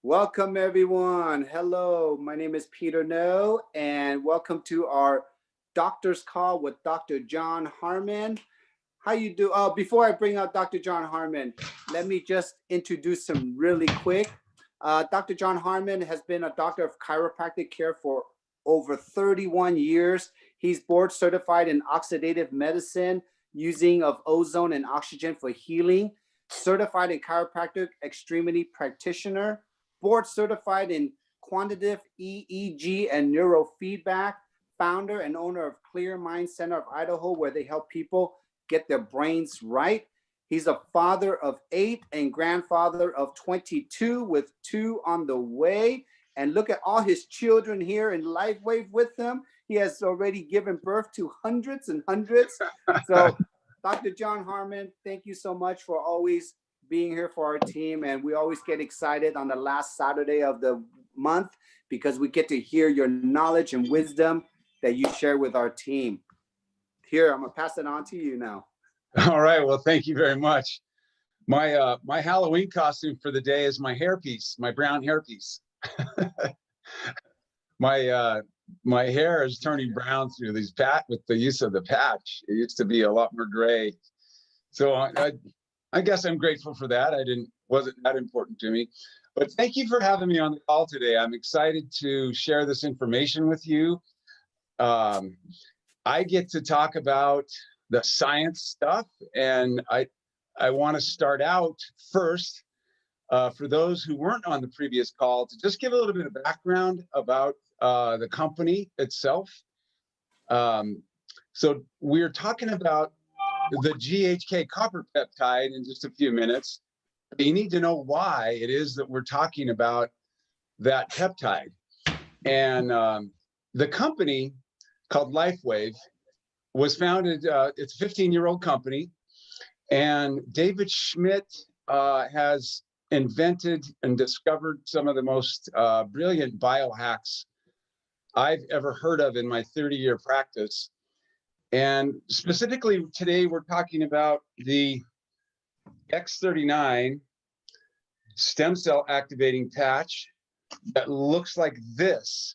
Welcome, everyone. Hello, my name is Peter No, and welcome to our doctor's call with Dr. Jon Harmon. How you do? Before I bring out Dr. Jon Harmon, let me just introduce him really quick. Dr. Jon Harmon has been a doctor of chiropractic care for over 31 years. He's board certified in oxidative medicine, using of ozone and oxygen for healing, certified in chiropractic extremity practitioner, board certified in quantitative EEG and neurofeedback, founder and owner of Clear Mind Center of Idaho, where they help people get their brains right. He's a father of 8 and grandfather of 22 with 2 on the way. And look at all his children here in LifeWave with him. He has already given birth to hundreds and hundreds. So Dr. Jon Harmon, thank you so much for always being here for our team. And we always get excited on the last Saturday of the month because we get to hear your knowledge and wisdom that you share with our team. Here, I'm gonna pass it on to you now. All right, well, thank you very much. My Halloween costume for the day is my hairpiece, my brown hairpiece. My hair is turning brown through these with the use of the patch. It used to be a lot more gray. So I guess I'm grateful for that. Wasn't that important to me. But thank you for having me on the call today. I'm excited to share this information with you. I get to talk about the science stuff, and I want to start out first for those who weren't on the previous call to just give a little bit of background about the company itself. So we're talking about the GHK copper peptide in just a few minutes. But you need to know why it is that we're talking about that peptide. And the company called LifeWave was founded, it's a 15-year-old company, and David Schmidt has invented and discovered some of the most brilliant biohacks I've ever heard of in my 30-year practice. And specifically today, we're talking about the X39 stem cell activating patch that looks like this.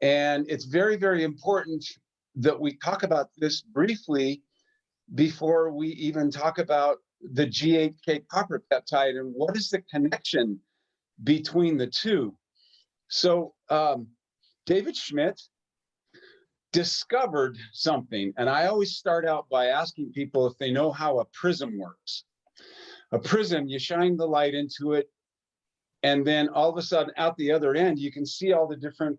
And it's very, very important that we talk about this briefly before we even talk about the GHK copper peptide and what is the connection between the two. So David Schmidt discovered something, and I always start out by asking people if they know how a prism works. A prism, you shine the light into it, and then all of a sudden out the other end, you can see all the different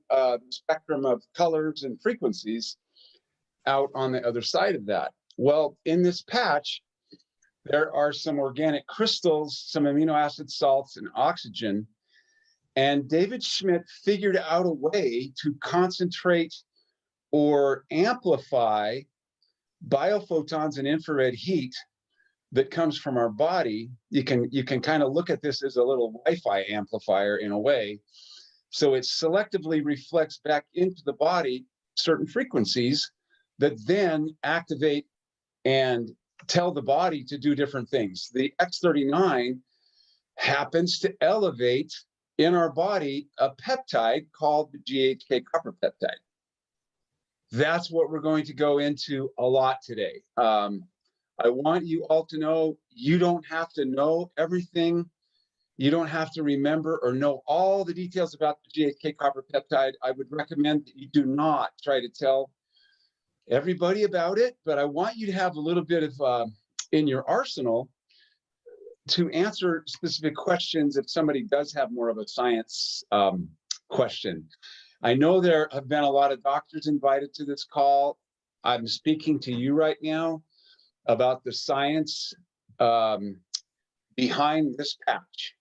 spectrum of colors and frequencies out on the other side of that. Well, in this patch, there are some organic crystals, some amino acid salts, and oxygen. And David Schmidt figured out a way to concentrate or amplify biophotons and infrared heat that comes from our body. You can kind of look at this as a little Wi-Fi amplifier in a way. So it selectively reflects back into the body certain frequencies that then activate and tell the body to do different things. The X39 happens to elevate in our body a peptide called the GHK copper peptide. That's what we're going to go into a lot today. I want you all to know you don't have to know everything. You don't have to remember or know all the details about the GHK copper peptide. I would recommend that you do not try to tell everybody about it, but I want you to have a little bit of in your arsenal to answer specific questions if somebody does have more of a science question. I know there have been a lot of doctors invited to this call. I'm speaking to you right now about the science behind this patch.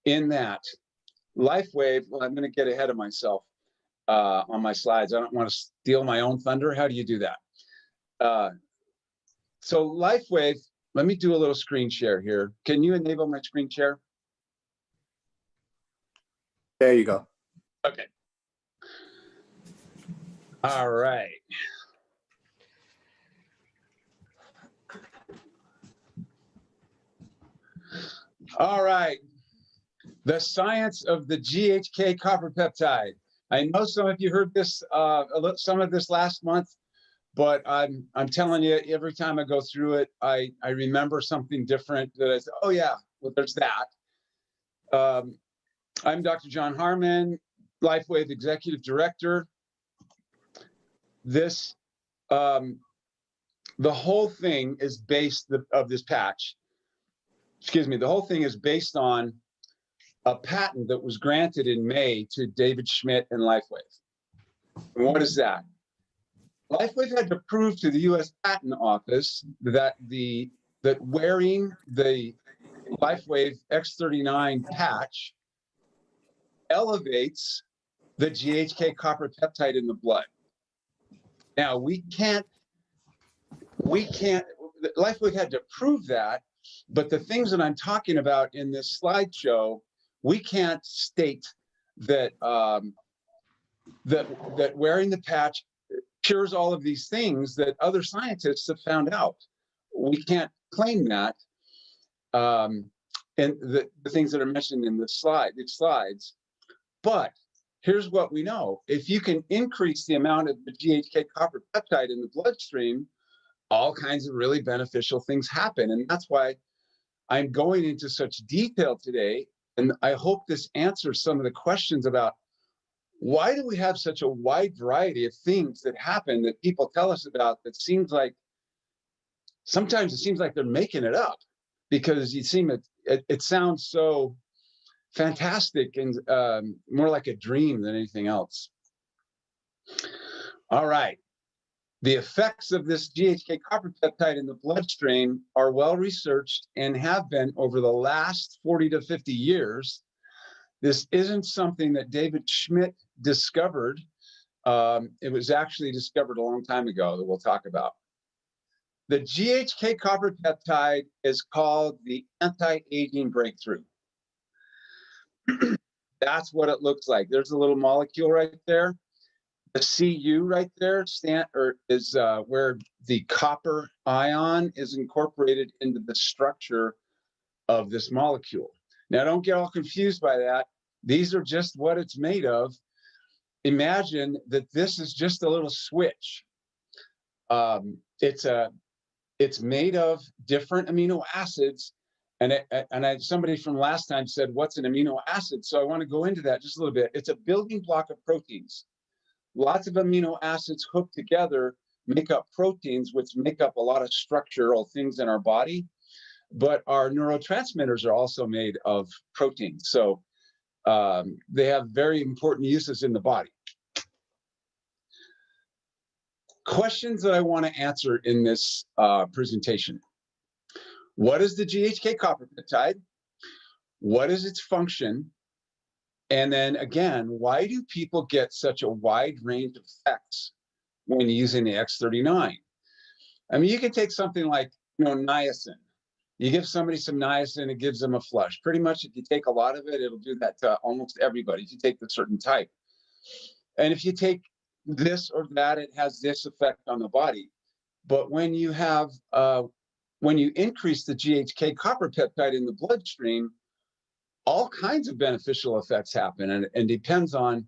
In that, LifeWave, well, I'm going to get ahead of myself on my slides. I don't want to steal my own thunder. How do you do that? So LifeWave, let me do a little screen share here. Can you enable my screen share? There you go. Okay. All right. All right. The science of the GHK copper peptide. I know some of you heard this, some of this last month, but I'm telling you, every time I go through it, I remember something different that I say, oh yeah, well, there's that. I'm Dr. Jon Harmon, LifeWave Executive Director. This, the whole thing is based of this patch. Excuse me. The whole thing is based on a patent that was granted in May to David Schmidt and LifeWave. And what is that? LifeWave had to prove to the U.S. Patent Office that wearing the LifeWave X39 patch elevates the GHK copper peptide in the blood. Now LifeWave had to prove that, but the things that I'm talking about in this slideshow, we can't state that that wearing the patch cures all of these things that other scientists have found out. We can't claim that. And the things that are mentioned in these slides. But here's what we know. If you can increase the amount of the GHK copper peptide in the bloodstream, all kinds of really beneficial things happen. And that's why I'm going into such detail today. And I hope this answers some of the questions about why do we have such a wide variety of things that happen that people tell us about that sometimes it seems like they're making it up, because it sounds so fantastic and more like a dream than anything else. All right. The effects of this GHK copper peptide in the bloodstream are well researched and have been over the last 40 to 50 years. This isn't something that David Schmidt discovered. It was actually discovered a long time ago that we'll talk about. The GHK copper peptide is called the anti-aging breakthrough. That's what it looks like. There's a little molecule right there. The Cu right there is where the copper ion is incorporated into the structure of this molecule. Now, don't get all confused by that. These are just what it's made of. Imagine that this is just a little switch. It's made of different amino acids. And somebody from last time said, what's an amino acid? So I want to go into that just a little bit. It's a building block of proteins. Lots of amino acids hooked together make up proteins, which make up a lot of structural things in our body. But our neurotransmitters are also made of proteins. So they have very important uses in the body. Questions that I want to answer in this presentation. What is the GHK copper peptide? What is its function? And then again, why do people get such a wide range of effects when using the X39? I mean, you can take something like, niacin. You give somebody some niacin, it gives them a flush. Pretty much if you take a lot of it, it'll do that to almost everybody if you take the certain type. And if you take this or that, it has this effect on the body. But when you have, when you increase the GHK copper peptide in the bloodstream, all kinds of beneficial effects happen, and depends on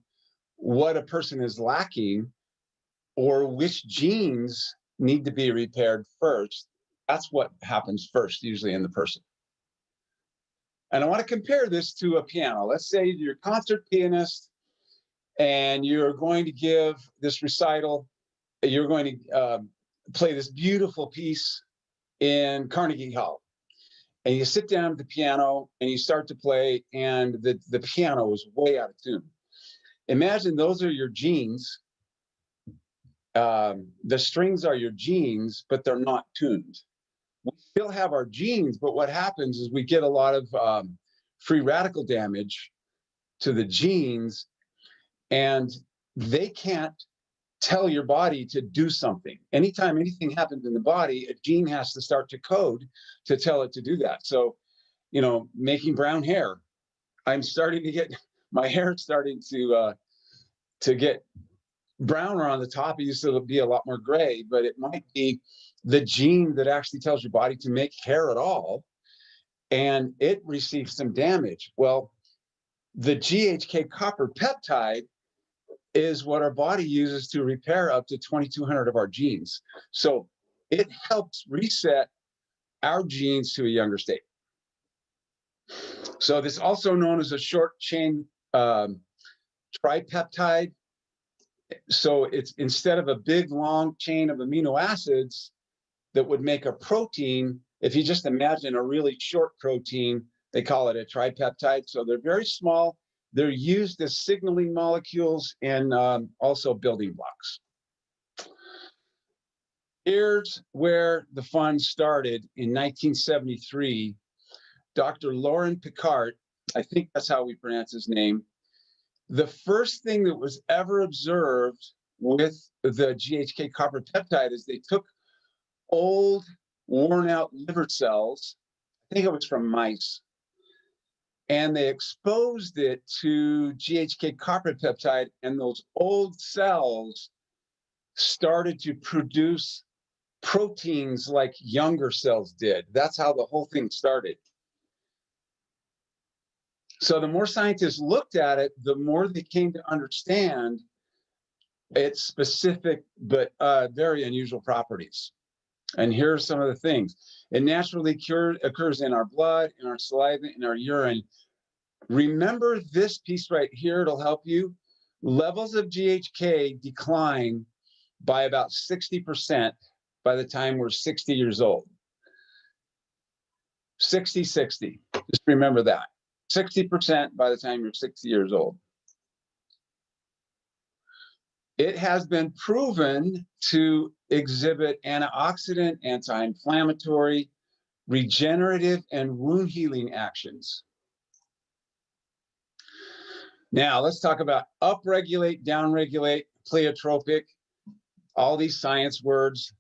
what a person is lacking or which genes need to be repaired first. That's what happens first, usually in the person. And I want to compare this to a piano. Let's say you're a concert pianist and you're going to give this recital. You're going to play this beautiful piece in Carnegie Hall. And you sit down at the piano and you start to play, and the piano is way out of tune. Imagine those are your genes. The strings are your genes, but they're not tuned. We still have our genes, but what happens is we get a lot of free radical damage to the genes, and they can't tell your body to do something. Anytime anything happens in the body, a gene has to start to code to tell it to do that. So, making brown hair, I'm starting to get, my hair starting to get browner on the top. It used to be a lot more gray, but it might be the gene that actually tells your body to make hair at all, and it receives some damage. Well, The GHK copper peptide is what our body uses to repair up to 2,200 of our genes. So it helps reset our genes to a younger state. So this is also known as a short chain tripeptide. So it's instead of a big long chain of amino acids that would make a protein, if you just imagine a really short protein, they call it a tripeptide. So they're very small. They're used as signaling molecules and also building blocks. Here's where the fun started in 1973. Dr. Laurent Picard, I think that's how we pronounce his name. The first thing that was ever observed with the GHK copper peptide is they took old, worn out liver cells, I think it was from mice, and they exposed it to GHK copper peptide, and those old cells started to produce proteins like younger cells did. That's how the whole thing started. So the more scientists looked at it, the more they came to understand its specific but very unusual properties. And here are some of the things. It naturally occurs in our blood, in our saliva, in our urine. Remember this piece right here, it'll help you. Levels of GHK decline by about 60% by the time we're 60 years old. 60-60, just remember that. 60% by the time you're 60 years old. It has been proven to exhibit antioxidant, anti-inflammatory, regenerative, and wound healing actions. Now, let's talk about upregulate, downregulate, pleiotropic, all these science words.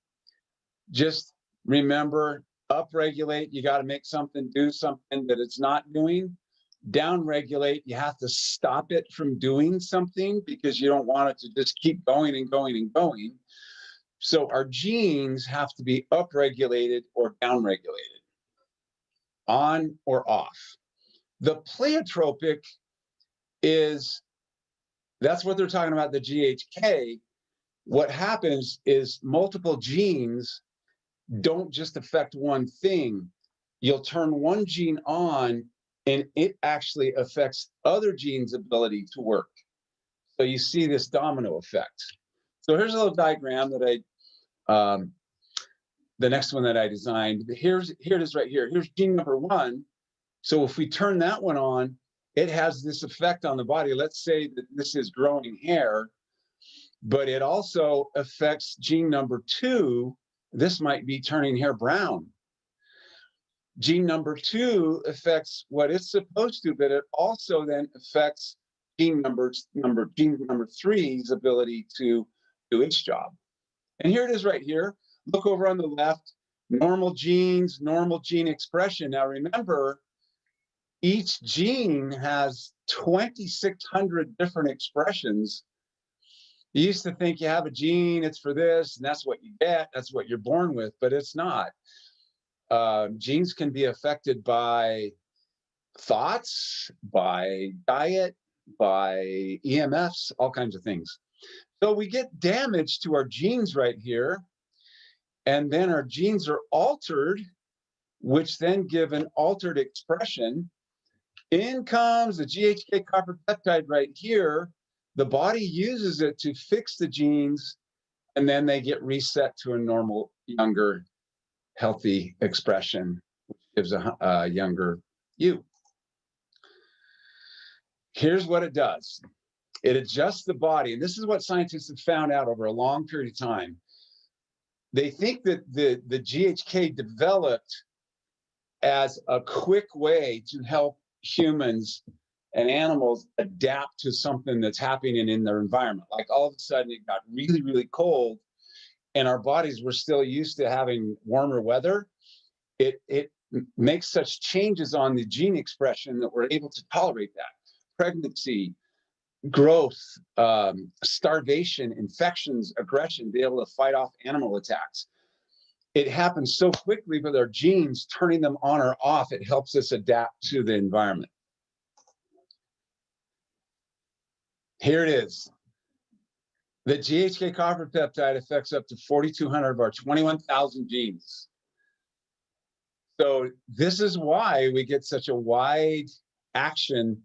Just remember, upregulate, you got to make something do something that it's not doing. Downregulate, you have to stop it from doing something because you don't want it to just keep going and going and going. So our genes have to be upregulated or downregulated, on or off. The pleiotropic is, that's what they're talking about, the GHK. What happens is multiple genes don't just affect one thing. You'll turn one gene on and it actually affects other genes' ability to work. So you see this domino effect. So here's a little diagram that the next one that I designed. Here it is right here. Here's gene number 1. So if we turn that one on, it has this effect on the body. Let's say that this is growing hair, but it also affects gene number 2. This might be turning hair brown. Gene number 2 affects what it's supposed to, but it also then affects gene number 3's ability to do its job. And here it is right here. Look over on the left, normal genes, normal gene expression. Now remember, each gene has 2,600 different expressions. You used to think you have a gene, it's for this, and that's what you get, that's what you're born with, but it's not. Genes can be affected by thoughts, by diet, by EMFs, all kinds of things. So we get damage to our genes right here, and then our genes are altered, which then give an altered expression. In comes the GHK copper peptide right here. The body uses it to fix the genes, and then they get reset to a normal, younger, healthy expression, which gives a younger you. Here's what it does. It adjusts the body, and this is what scientists have found out over a long period of time. They think that the GHK developed as a quick way to help humans and animals adapt to something that's happening in their environment. Like all of a sudden it got really, really cold, and our bodies were still used to having warmer weather. It makes such changes on the gene expression that we're able to tolerate that. Pregnancy, growth, starvation, infections, aggression, be able to fight off animal attacks. It happens so quickly with our genes, turning them on or off, it helps us adapt to the environment. Here it is. The GHK copper peptide affects up to 4,200 of our 21,000 genes. So this is why we get such a wide action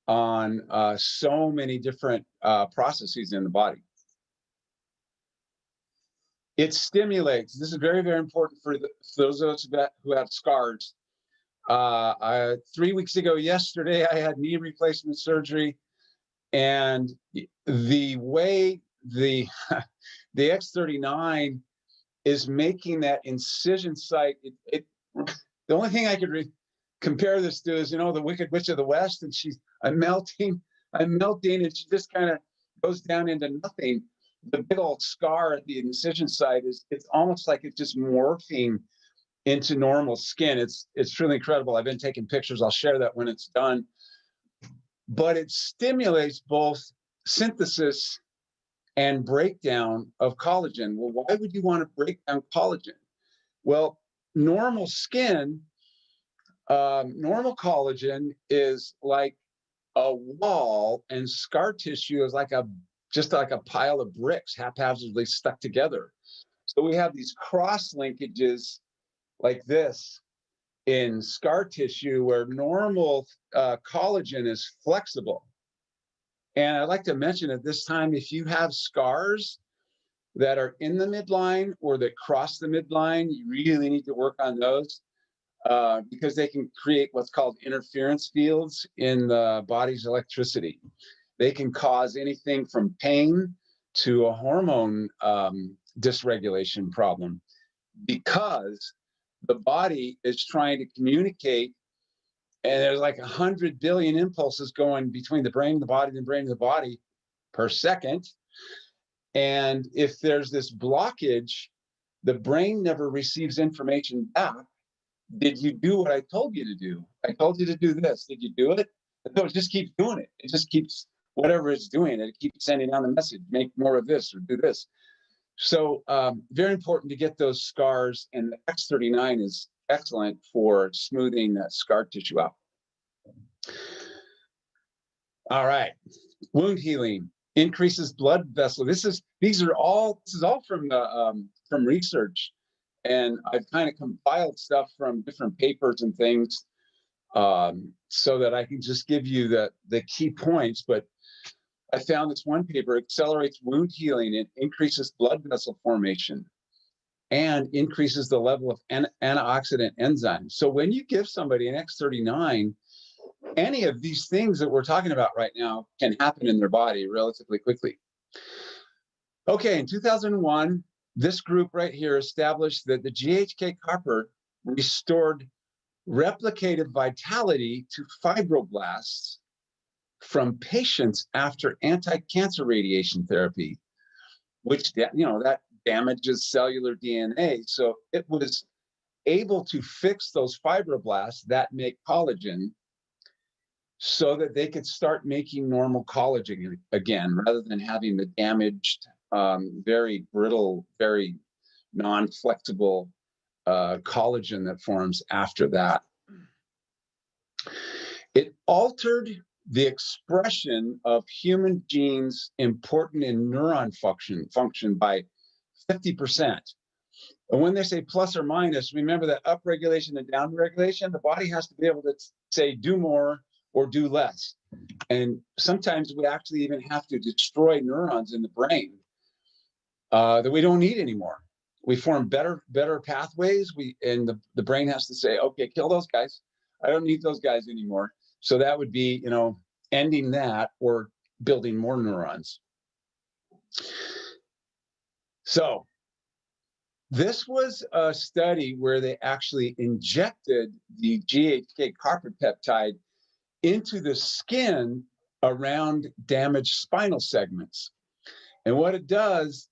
on so many different processes in the body. It stimulates. This is very, very important for those of us who have scars. 3 weeks ago yesterday, I had knee replacement surgery, and the way the X39 is making that incision site, the only thing I could compare this to is, the Wicked Witch of the West, and I'm melting, and she just kind of goes down into nothing. The big old scar at the incision site it's almost like it's just morphing into normal skin. It's truly incredible. I've been taking pictures. I'll share that when it's done. But it stimulates both synthesis and breakdown of collagen. Well, why would you want to break down collagen? Well, normal skin, normal collagen is like a wall, and scar tissue is just like a pile of bricks haphazardly stuck together. So we have these cross linkages like this in scar tissue, where normal collagen is flexible. And I'd like to mention at this time, if you have scars that are in the midline or that cross the midline, you really need to work on those, because they can create what's called interference fields in the body's electricity. They can cause anything from pain to a hormone dysregulation problem, because the body is trying to communicate, and there's like 100 billion impulses going between the brain and the body, and the brain and the body per second. And if there's this blockage, the brain never receives information back. Did you do what I told you to do? I told you to do this. Did you do it? No, it just keeps doing it. It just keeps, whatever it's doing, it keeps sending down the message, make more of this or do this. So very important to get those scars, and the X39 is excellent for smoothing that scar tissue out. All right, wound healing increases blood vessel. This is all from research, and I've kind of compiled stuff from different papers and things, so that I can just give you the key points. But I found this one paper accelerates wound healing. It increases blood vessel formation and increases the level of antioxidant enzymes. So when you give somebody an X39, any of these things that we're talking about right now can happen in their body relatively quickly. Okay, in 2001, this group right here established that the GHK copper restored replicative vitality to fibroblasts from patients after anti-cancer radiation therapy, which that damages cellular DNA. So it was able to fix those fibroblasts that make collagen, so that they could start making normal collagen again, rather than having the damaged, very brittle, very non-flexible collagen that forms after that. It altered the expression of human genes important in neuron function by 50%. And when they say plus or minus, remember that upregulation and downregulation, the body has to be able to say do more or do less. And sometimes we actually even have to destroy neurons in the brain that we don't need anymore. We form better pathways, and the brain has to say, okay, kill those guys. I don't need those guys anymore. So that would be, ending that or building more neurons. So this was a study where they actually injected the GHK copper peptide into the skin around damaged spinal segments. And what it does,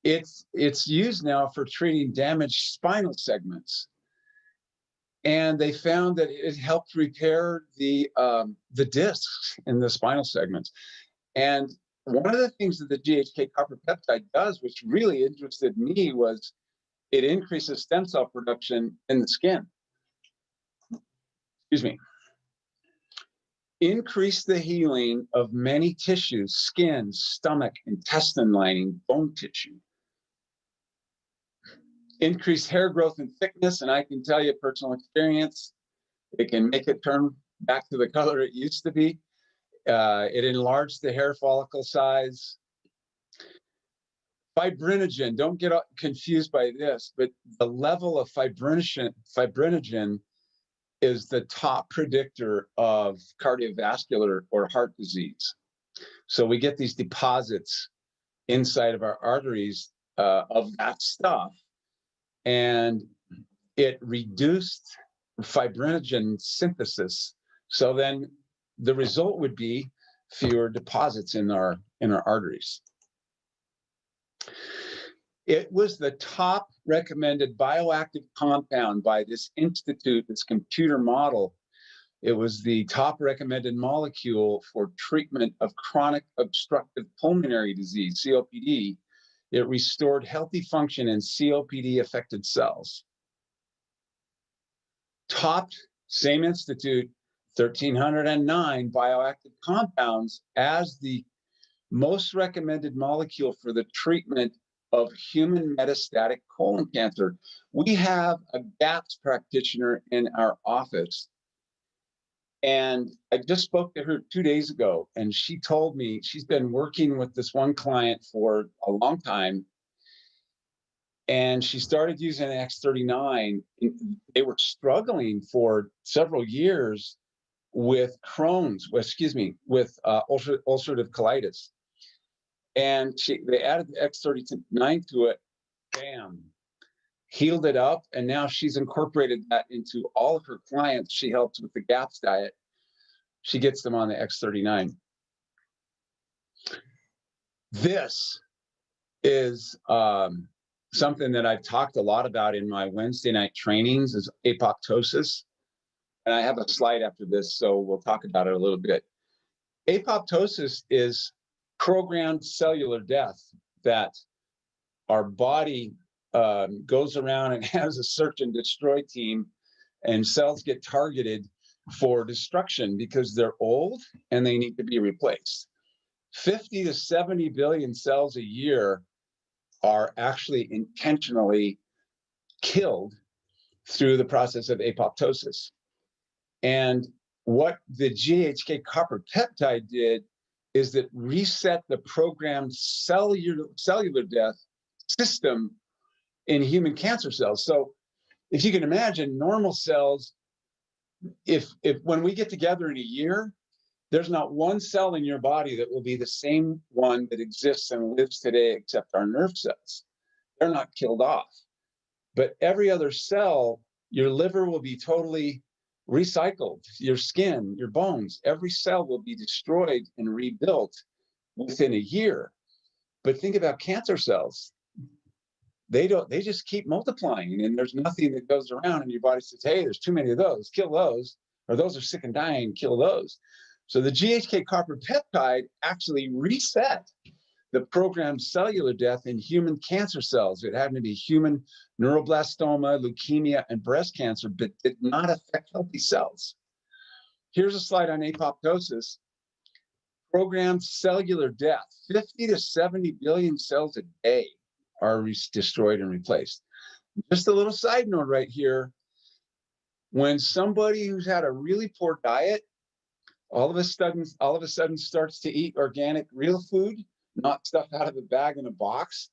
it's used now for treating damaged spinal segments. And they found that it helped repair the discs in the spinal segments. And one of the things that the GHK copper peptide does, which really interested me, was it increases stem cell production in the skin. Excuse me. increase the healing of many tissues, skin, stomach, intestine lining, bone tissue. Increase hair growth and thickness, and I can tell you personal experience, it can make it turn back to the color it used to be. It enlarged the hair follicle size. Fibrinogen, don't get confused by this, but the level of fibrinogen is the top predictor of cardiovascular or heart disease. So we get these deposits inside of our arteries of that stuff, and it reduced fibrinogen synthesis. So then the result would be fewer deposits in our arteries. It was the top recommended bioactive compound by this institute, this computer model. It was the top recommended molecule for treatment of chronic obstructive pulmonary disease, COPD. It restored healthy function in COPD affected cells. Topped, same institute, 1,309 bioactive compounds as the most recommended molecule for the treatment of human metastatic colon cancer. We have a GAPS practitioner in our office, and I just spoke to her 2 days ago, and she told me she's been working with this one client for a long time, and she started using X39. They were struggling for several years with Crohn's, with ulcerative colitis. And they added the X39 to it, bam, healed it up. And now she's incorporated that into all of her clients. She helps with the GAPS diet. She gets them on the X39. This is something that I've talked a lot about in my Wednesday night trainings, is apoptosis. And I have a slide after this, so we'll talk about it a little bit. Apoptosis is programmed cellular death, that our body goes around and has a search and destroy team, and cells get targeted for destruction because they're old and they need to be replaced. 50 to 70 billion cells a year are actually intentionally killed through the process of apoptosis. And what the GHK copper peptide did is that reset the programmed cellular death system in human cancer cells. So if you can imagine, normal cells, if when we get together in a year, there's not one cell in your body that will be the same one that exists and lives today except our nerve cells. They're not killed off. But every other cell, your liver will be totally recycled, your skin, your bones, every cell will be destroyed and rebuilt within a year. But think about cancer cells. They just keep multiplying, and there's nothing that goes around and your body says, hey, there's too many of those, kill those, or those are sick and dying, kill those. So the GHK copper peptide actually reset the programmed cellular death in human cancer cells. It happened to be human neuroblastoma, leukemia, and breast cancer, but did not affect healthy cells. Here's a slide on apoptosis. Programmed cellular death, 50 to 70 billion cells a day are destroyed and replaced. Just a little side note right here. When somebody who's had a really poor diet, all of a sudden starts to eat organic, real food, not stuff out of a bag in a box,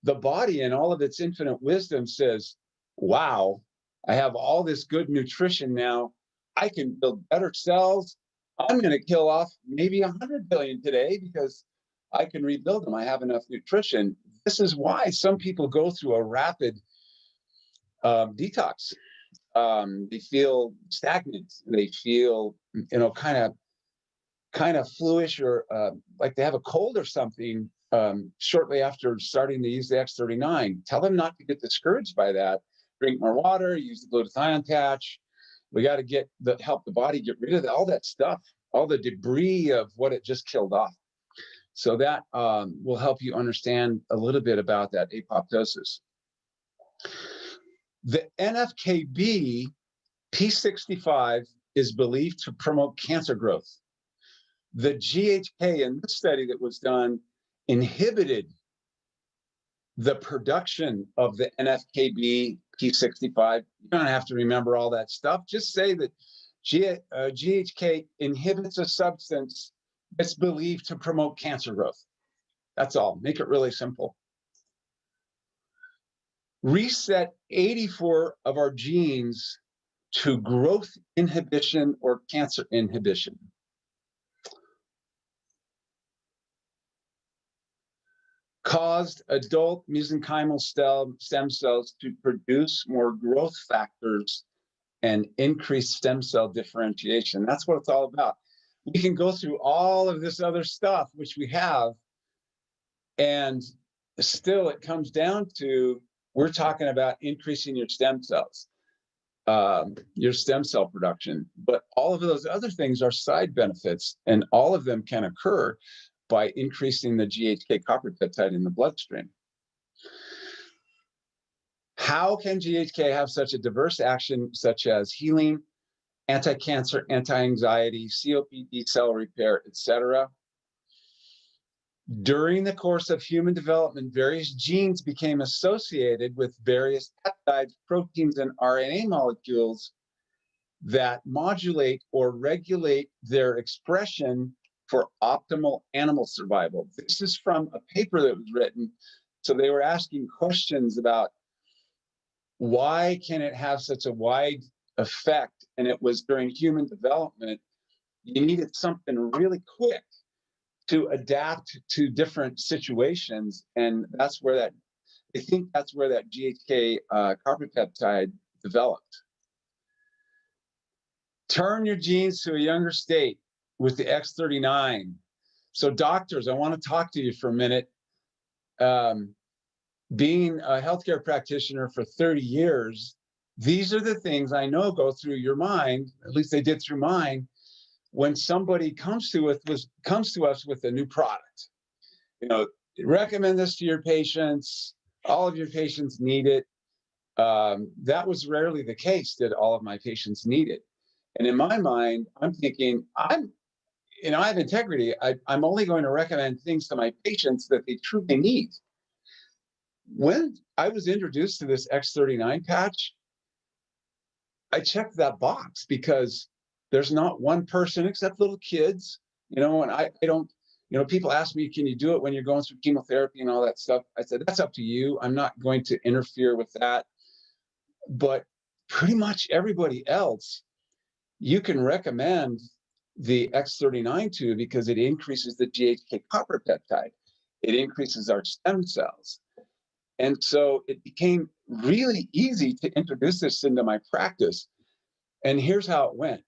the body in all of its infinite wisdom says, wow, I have all this good nutrition now. I can build better cells. I'm going to kill off maybe 100 billion today because I can rebuild them. I have enough nutrition. This is why some people go through a rapid detox. They feel stagnant. They feel, kind of fluish, or like they have a cold or something shortly after starting to use the X39. Tell them not to get discouraged by that. Drink more water, use the glutathione patch. We got to help the body get rid of all that stuff, all the debris of what it just killed off. So that will help you understand a little bit about that apoptosis. The NFKB P65 is believed to promote cancer growth. The GHK in this study that was done inhibited the production of the NFKB P65. You don't have to remember all that stuff. Just say that GHK inhibits a substance that's believed to promote cancer growth. That's all. Make it really simple. Reset 84 of our genes to growth inhibition or cancer inhibition. Caused adult mesenchymal stem cells to produce more growth factors and increase stem cell differentiation. That's what it's all about. We can go through all of this other stuff, which we have, and still it comes down to, we're talking about increasing your stem cells, your stem cell production. But all of those other things are side benefits, and all of them can occur by increasing the GHK copper peptide in the bloodstream. How can GHK have such a diverse action, such as healing, anti-cancer, anti-anxiety, COPD, cell repair, etc.? During the course of human development, various genes became associated with various peptides, proteins, and RNA molecules that modulate or regulate their expression for optimal animal survival. This is from a paper that was written. So they were asking questions about why can it have such a wide effect? And it was during human development, you needed something really quick to adapt to different situations. And that's where that, I think that's where that GHK copper peptide developed. Turn your genes to a younger state with the X39. So doctors, I want to talk to you for a minute. Being a healthcare practitioner for 30 years, these are the things I know go through your mind, at least they did through mine, when somebody comes to us with a new product. You know, recommend this to your patients, all of your patients need it. That was rarely the case that all of my patients need it. And in my mind, I'm thinking, I have integrity. I'm only going to recommend things to my patients that they truly need. When I was introduced to this X39 patch, I checked that box because there's not one person except little kids, and I don't, people ask me, can you do it when you're going through chemotherapy and all that stuff? I said, that's up to you. I'm not going to interfere with that. But pretty much everybody else, you can recommend the X39 to because it increases the GHK copper peptide. It increases our stem cells. And so it became really easy to introduce this into my practice. And here's how it went.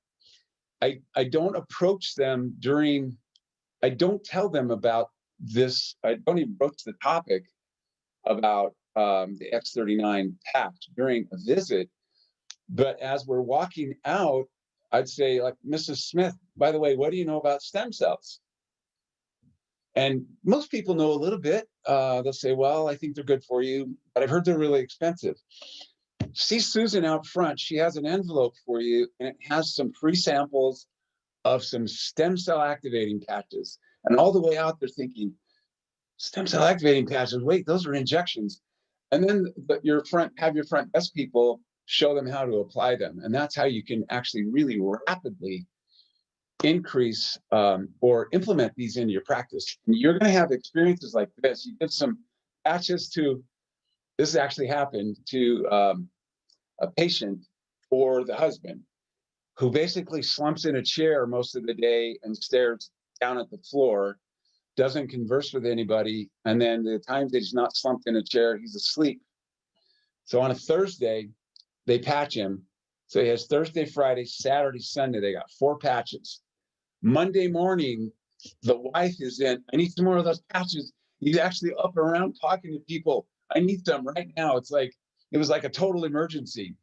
I don't approach them I don't tell them about this. I don't even broach the topic about the X39 patch during a visit. But as we're walking out, I'd say, like, Mrs. Smith, by the way, what do you know about stem cells? And most people know a little bit. They'll say, well, I think they're good for you, but I've heard they're really expensive. See Susan out front. She has an envelope for you, and it has some free samples of some stem cell activating patches. And all the way out, they're thinking, stem cell activating patches, wait, those are injections. And then have your front desk people show them how to apply them. And that's how you can actually really rapidly increase or implement these into your practice. And you're going to have experiences like this. You give some patches to, this actually happened to a patient or the husband who basically slumps in a chair most of the day and stares down at the floor, doesn't converse with anybody. And then the times that he's not slumped in a chair, he's asleep. So on a Thursday, they patch him. So he has Thursday, Friday, Saturday, Sunday. They got 4 patches. Monday morning, the wife is in, I need some more of those patches. He's actually up around talking to people. I need them right now. It was like a total emergency.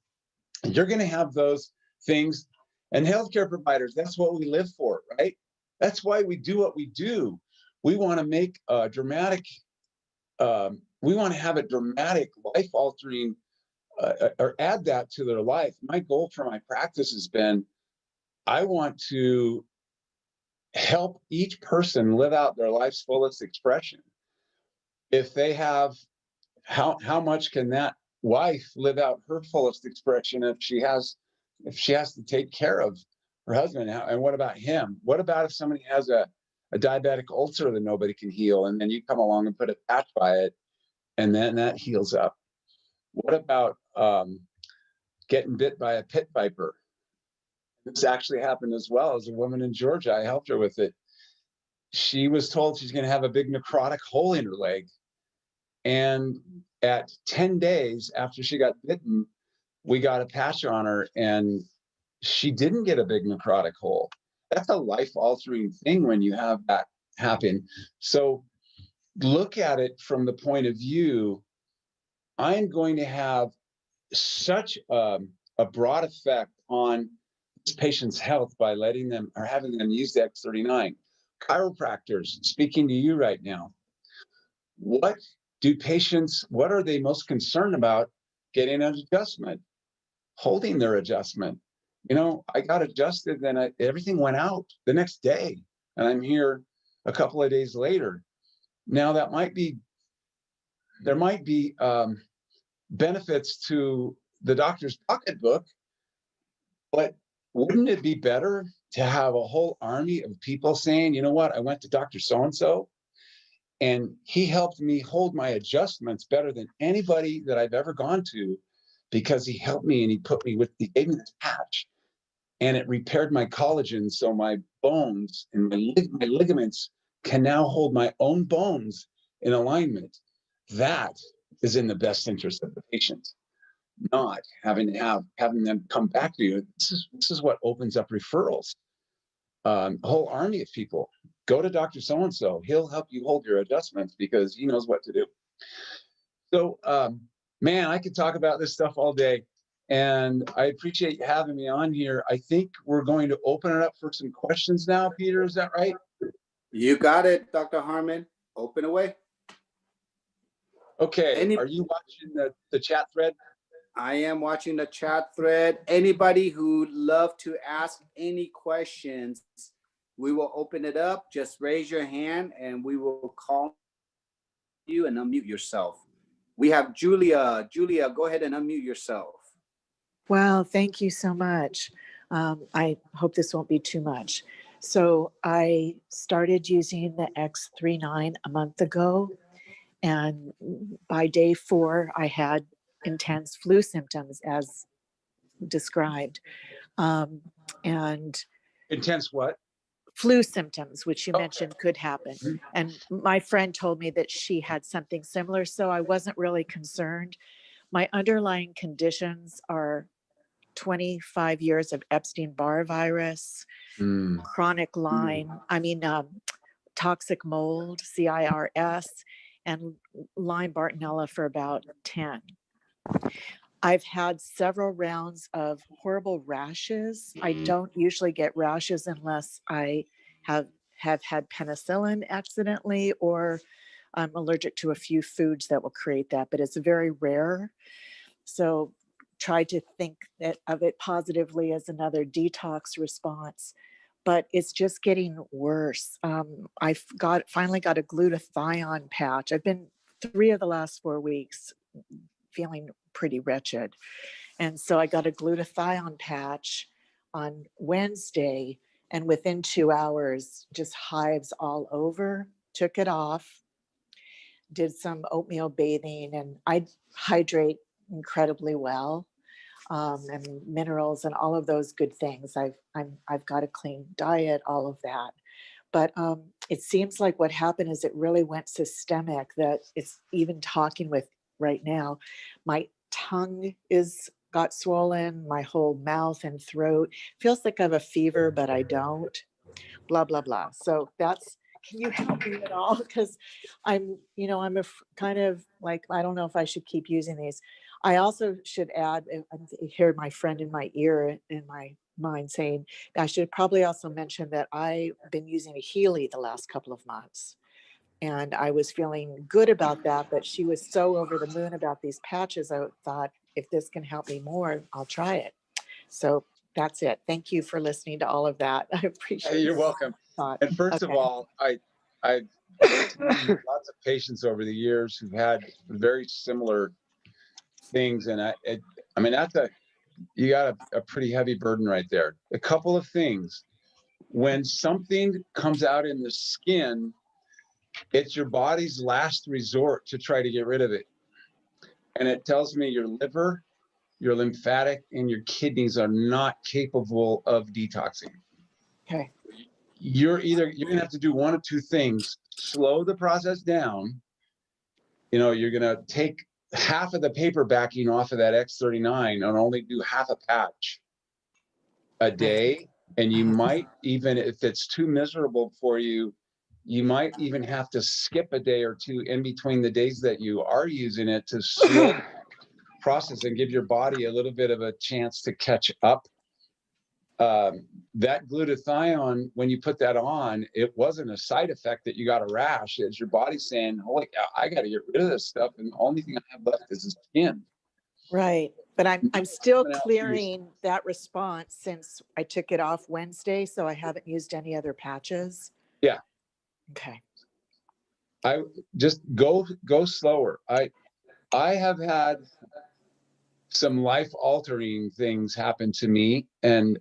And you're going to have those things. And healthcare providers, that's what we live for, right? That's why we do what we do. We want to make a dramatic, we want to have a dramatic life-altering or add that to their life. My goal for my practice has been I want to help each person live out their life's fullest expression. If they have, how much can that wife live out her fullest expression if she has to take care of her husband? And what about him? What about if somebody has a diabetic ulcer that nobody can heal, and then you come along and put a patch by it, and then that heals up? What about getting bit by a pit viper? This actually happened as well. As a woman in Georgia, I helped her with it. She was told she's going to have a big necrotic hole in her leg. And at 10 days after she got bitten, we got a patch on her, and she didn't get a big necrotic hole. That's a life-altering thing when you have that happen. So look at it from the point of view, I'm going to have such a broad effect on this patient's health by letting them or having them use the X39. Chiropractors, speaking to you right now, what are they most concerned about? Getting an adjustment, holding their adjustment. I got adjusted, then everything went out the next day, and I'm here a couple of days later. Now there might be benefits to the doctor's pocketbook, but wouldn't it be better to have a whole army of people saying, you know what, I went to Dr. So-and-so, and he helped me hold my adjustments better than anybody that I've ever gone to, because he helped me and he gave me this patch, and it repaired my collagen, so my bones and my ligaments can now hold my own bones in alignment. That is in the best interest of the patient, not having them come back to you. This is what opens up referrals. A whole army of people go to Dr. So-and-so. He'll help you hold your adjustments because he knows what to do. So, man, I could talk about this stuff all day, and I appreciate you having me on here. I think we're going to open it up for some questions now, Peter. Is that right? You got it, Dr. Harmon. Open away. Okay. Are you watching the chat thread? I am watching the chat thread. Anybody who'd love to ask any questions, we will open it up. Just raise your hand and we will call you and unmute yourself. We have Julia. Julia, go ahead and unmute yourself. Wow, thank you so much. I hope this won't be too much. So I started using the X39 a month ago, and by day 4, I had intense flu symptoms as described. And intense what? Flu symptoms, which you mentioned could happen. And my friend told me that she had something similar, so I wasn't really concerned. My underlying conditions are 25 years of Epstein-Barr virus, chronic Lyme, toxic mold, CIRS, and Lyme-Bartonella for about 10. I've had several rounds of horrible rashes. I don't usually get rashes unless I have had penicillin accidentally, or I'm allergic to a few foods that will create that, but it's very rare. So try to think of it positively as another detox response, but it's just getting worse. I've finally got a glutathione patch. I've been 3 of the last 4 weeks feeling pretty wretched. And so I got a glutathione patch on Wednesday, and within 2 hours, just hives all over. Took it off, did some oatmeal bathing, and I hydrate incredibly well, and minerals and all of those good things. I've got a clean diet, all of that. But it seems like what happened is it really went systemic, that it's even talking with right now. My tongue got swollen, my whole mouth and throat. Feels like I have a fever, but I don't. Blah, blah, blah. So can you help me at all? Because I'm kind of like, I don't know if I should keep using these. I also should add, I hear my friend in my ear, in my mind saying, I should probably also mention that I've been using a Healy the last couple of months. And I was feeling good about that, but she was so over the moon about these patches. I thought, if this can help me more, I'll try it. So That's it. Thank you for listening to all of that. I appreciate it. You're welcome. And first of all, I've seen lots of patients over the years who've had very similar things, and I mean, you got a pretty heavy burden right there. A couple of things. When something comes out in the skin, it's your body's last resort to try to get rid of it. And it tells me your liver, your lymphatic, and your kidneys are not capable of detoxing. Okay. You're gonna have to do one of two things: slow the process down. You're gonna take half of the paper backing off of that X39 and only do half a patch a day. And you might even, if it's too miserable for you, you might even have to skip a day or two in between the days that you are using it to slow the process and give your body a little bit of a chance to catch up. That glutathione, when you put that on, it wasn't a side effect that you got a rash. It's your body saying, holy cow, I got to get rid of this stuff. And the only thing I have left is the skin. Right. But I'm still clearing that response since I took it off Wednesday. So I haven't used any other patches. Yeah. Okay. I just go slower. I have had some life-altering things happen to me, and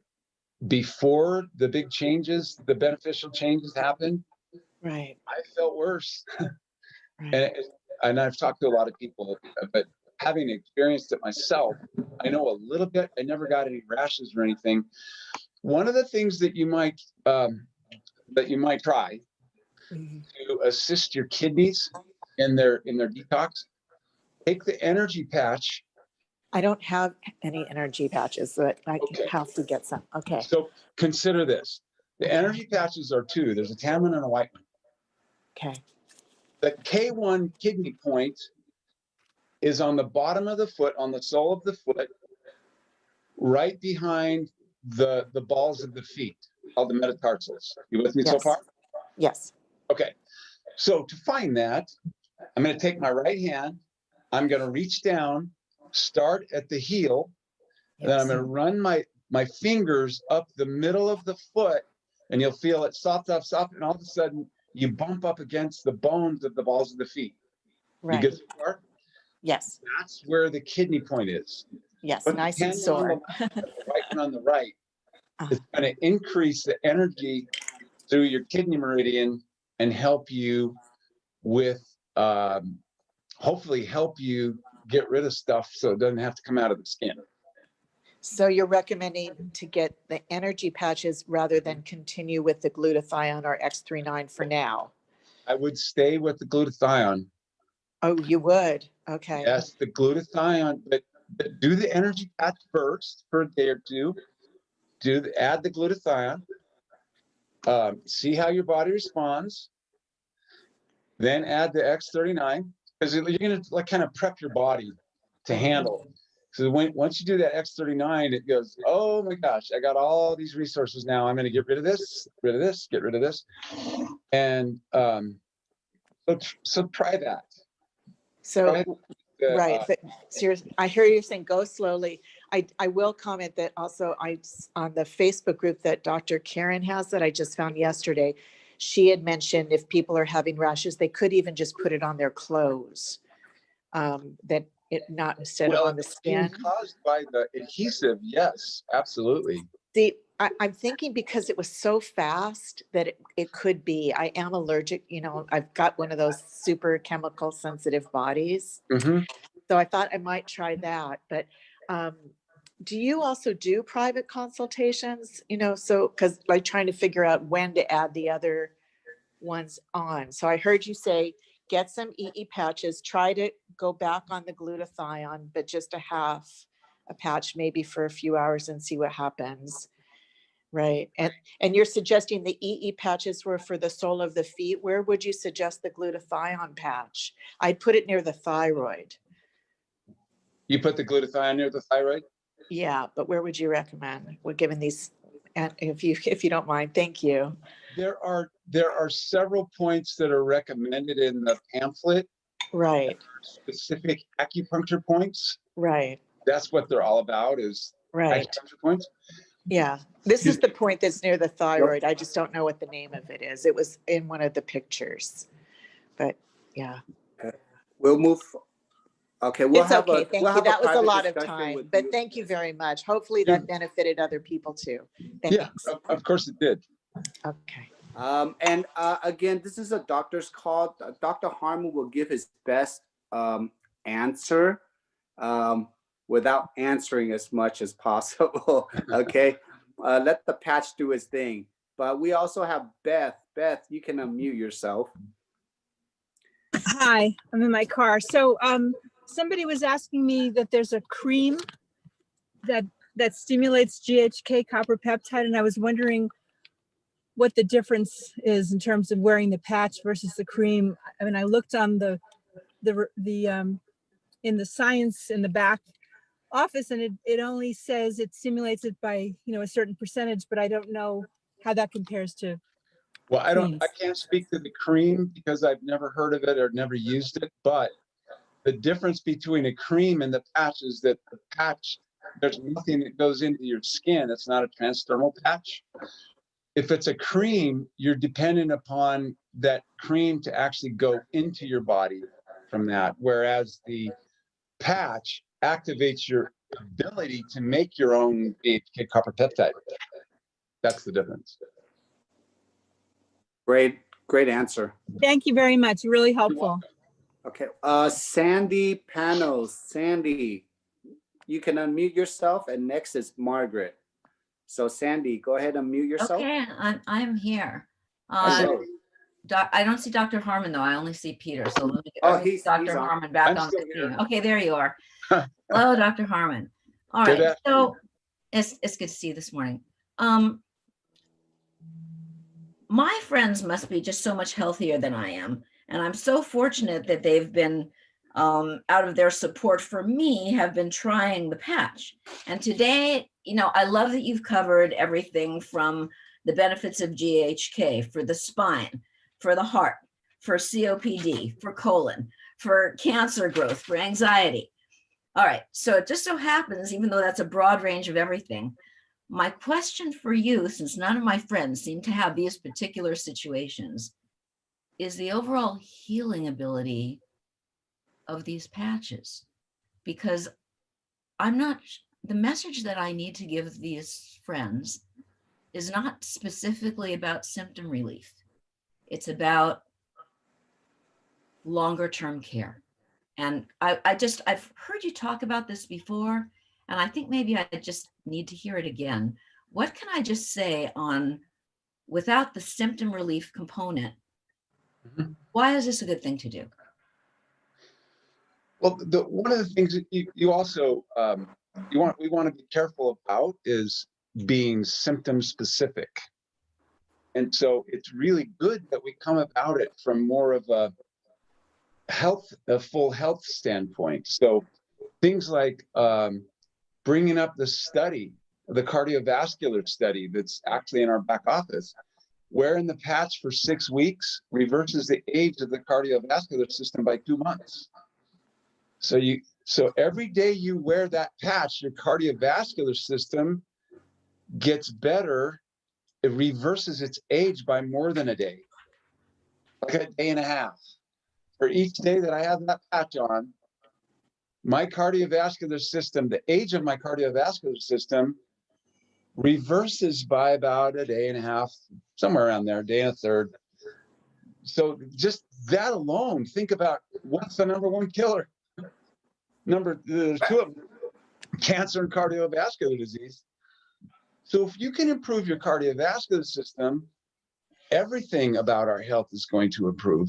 before the big changes, the beneficial changes happened, Right. I felt worse. Right. And I've talked to a lot of people, but having experienced it myself, I know a little bit. I never got any rashes or anything. One of the things that you might try to assist your kidneys in their detox, take the energy patch. I don't have any energy patches, but I have to get some. Okay. So consider this. The energy patches are two. There's a tan one and a white one. Okay. The K1 kidney point is on the bottom of the foot, on the sole of the foot, right behind the balls of the feet, called the metatarsals. You with me so far? Yes. Okay. So to find that, I'm going to take my right hand. I'm going to reach down, start at the heel, and then I'm going to run my fingers up the middle of the foot, and you'll feel it soft, and all of a sudden you bump up against the bones of the balls of the feet. Right. You get so far? Yes. That's where the kidney point is. Yes. But Nice and sore. the right one on the right is going to increase the energy through your kidney meridian and help you with, hopefully help you get rid of stuff so it doesn't have to come out of the skin. So you're recommending to get the energy patches rather than continue with the glutathione or X39 for now? I would stay with the glutathione. Oh, you would? Okay. Yes, the glutathione, but do the energy patch first for a day or two. Add the glutathione. See how your body responds. Then add the X39, because you're going to kind of prep your body to handle. So once you do that X39, it goes, oh my gosh, I got all these resources now. I'm going to get rid of this, get rid of this. And so try that. So, right. But seriously, I hear you saying go slowly. I will comment that also on the Facebook group that Dr. Karen has that I just found yesterday, she had mentioned if people are having rashes, they could even just put it on their clothes. That it not instead of on the skin. Caused by the adhesive, yes, absolutely. See, I'm thinking because it was so fast that it could be. I am allergic. I've got one of those super chemical sensitive bodies. So I thought I might try that. But do you also do private consultations? So because like trying to figure out when to add the other ones on. So I heard you say, get some EE patches, try to go back on the glutathione, but just a half a patch, maybe for a few hours and see what happens. Right. And you're suggesting the EE patches were for the sole of the feet. Where would you suggest the glutathione patch? I'd put it near the thyroid. You put the glutathione near the thyroid? Yeah, but where would you recommend? We're given these, and if you don't mind, thank you. There are several points that are recommended in the pamphlet. Right. Specific acupuncture points. Right. That's what they're all about, is right. acupuncture points. Yeah. This is the point that's near the thyroid. I just don't know what the name of it is. It was in one of the pictures. But yeah. We'll move. Okay, we'll It's have okay. a Thank we'll you. have a That was a private lot of discussion time, with but you. thank you very much. Hopefully that benefited other people too. Thanks. Yeah, of course it did. Okay. And again, this is a doctor's call. Dr. Harmon will give his best answer without answering as much as possible. Okay, let the patch do its thing. But we also have Beth. Beth, you can unmute yourself. Hi, I'm in my car. So somebody was asking me that there's a cream that stimulates GHK copper peptide, and I was wondering what the difference is in terms of wearing the patch versus the cream. I mean, I looked on the in the science in the back office, and it only says it stimulates it by, you know, a certain percentage, but I don't know how that compares to Well, creams. I can't speak to the cream because I've never heard of it or never used it, but the difference between a cream and the patch is that the patch, there's nothing that goes into your skin. It's not a transdermal patch. If it's a cream, you're dependent upon that cream to actually go into your body from that, whereas the patch activates your ability to make your own GHK copper peptide. That's the difference. Great answer. Thank you very much. Really helpful. Okay, Sandy Panos. Sandy, you can unmute yourself, and next is Margaret. So Sandy, go ahead and mute yourself. Okay, I'm here. Hello. I don't see Dr. Harmon though. I only see Peter. So let me Oh, get he's Dr. on. Harmon back I'm on still the here. screen. Okay, there you are. Hello, Dr. Harmon. All Good right, afternoon. so it's good to see you this morning. My friends must be just so much healthier than I am, and I'm so fortunate that they've been out of their support for me, have been trying the patch. And today, you know, I love that you've covered everything from the benefits of GHK for the spine, for the heart, for COPD, for colon, for cancer growth, for anxiety. All right, so it just so happens, even though that's a broad range of everything, my question for you, since none of my friends seem to have these particular situations, is the overall healing ability of these patches. Because I'm not, the message that I need to give these friends is not specifically about symptom relief. It's about longer term care. And I've heard you talk about this before, and I think maybe I just need to hear it again. What can I just say on, without the symptom relief component, why is this a good thing to do? Well, one of the things that you also we want to be careful about is being symptom specific. And so it's really good that we come about it from more of a full health standpoint. So things like bringing up the study, the cardiovascular study that's actually in our back office, wearing the patch for 6 weeks reverses the age of the cardiovascular system by 2 months. So every day you wear that patch, your cardiovascular system gets better. It reverses its age by more than a day, like a day and a half. For each day that I have that patch on, my cardiovascular system, the age of my cardiovascular system reverses by about a day and a half, somewhere around there, a day and a third. So just that alone, think about what's the number one killer. There's two of them, cancer and cardiovascular disease. So if you can improve your cardiovascular system, everything about our health is going to improve.